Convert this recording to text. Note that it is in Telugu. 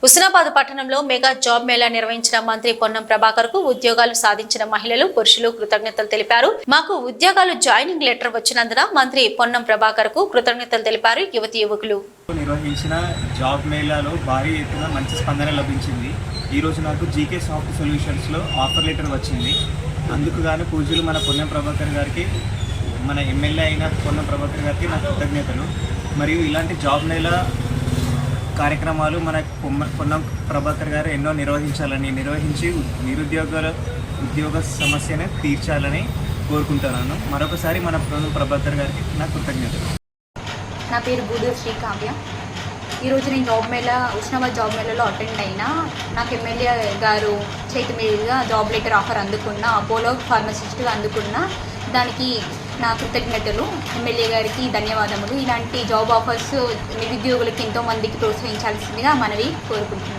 హుస్నాబాద్ పట్టణంలో మెగా జాబ్ మేళా నిర్వహించిన మంత్రి పొన్నం ప్రభాకర్ కు ఉద్యోగాలు సాధించిన మహిళలు పురుషులు కృతజ్ఞతలు తెలిపారు. మాకు ఉద్యోగాలు జాయినింగ్ లెటర్ వచ్చినందున మంత్రి పొన్నం ప్రభాకర్ కు కృతజ్ఞతలు తెలిపారు యువతి యువకులు. నిర్వహించిన జాబ్ మేళాలో భారీ ఎత్తున మంచి స్పందన లభించింది. ఈ రోజు నాకు జీకే సాఫ్ట్ సొల్యూషన్స్ లో ఆఫర్ లెటర్ వచ్చింది. అందుకు గాను పూజలు మన పొన్నం ప్రభాకర్ గారికి, మన ఎమ్మెల్యే అయిన పొన్నం ప్రభాకర్ గారికి నా కృతజ్ఞతలు. మరియు ఇలాంటి జాబ్ మేళా కార్యక్రమాలు మన పొన్నం ప్రభాకర్ గారు ఎన్నో నిర్వహించి ఉద్యోగ సమస్యను తీర్చాలని కోరుకుంటున్నాను. మరొకసారి మన పొన్నం ప్రభాకర్ గారికి నా కృతజ్ఞతలు. నా పేరు గూడూరు శ్రీకావ్య. ఈరోజు నేను హుస్నాబాద్ జాబ్ మేళాలో అటెండ్ అయినా. నాకు ఎమ్మెల్యే గారు చేతి మీదుగా జాబ్ లెటర్ ఆఫర్ అందుకున్న, అపోలో ఫార్మసిస్ట్గా అందుకున్న దానికి నా కృతజ్ఞతలు. ఎమ్మెల్యే గారికి ధన్యవాదములు. ఇలాంటి జాబ్ ఆఫర్స్ నిరుద్యోగులకు ఎంతో మందికి ప్రోత్సహించాల్సిందిగా మనవి కోరుకుంటున్నాను.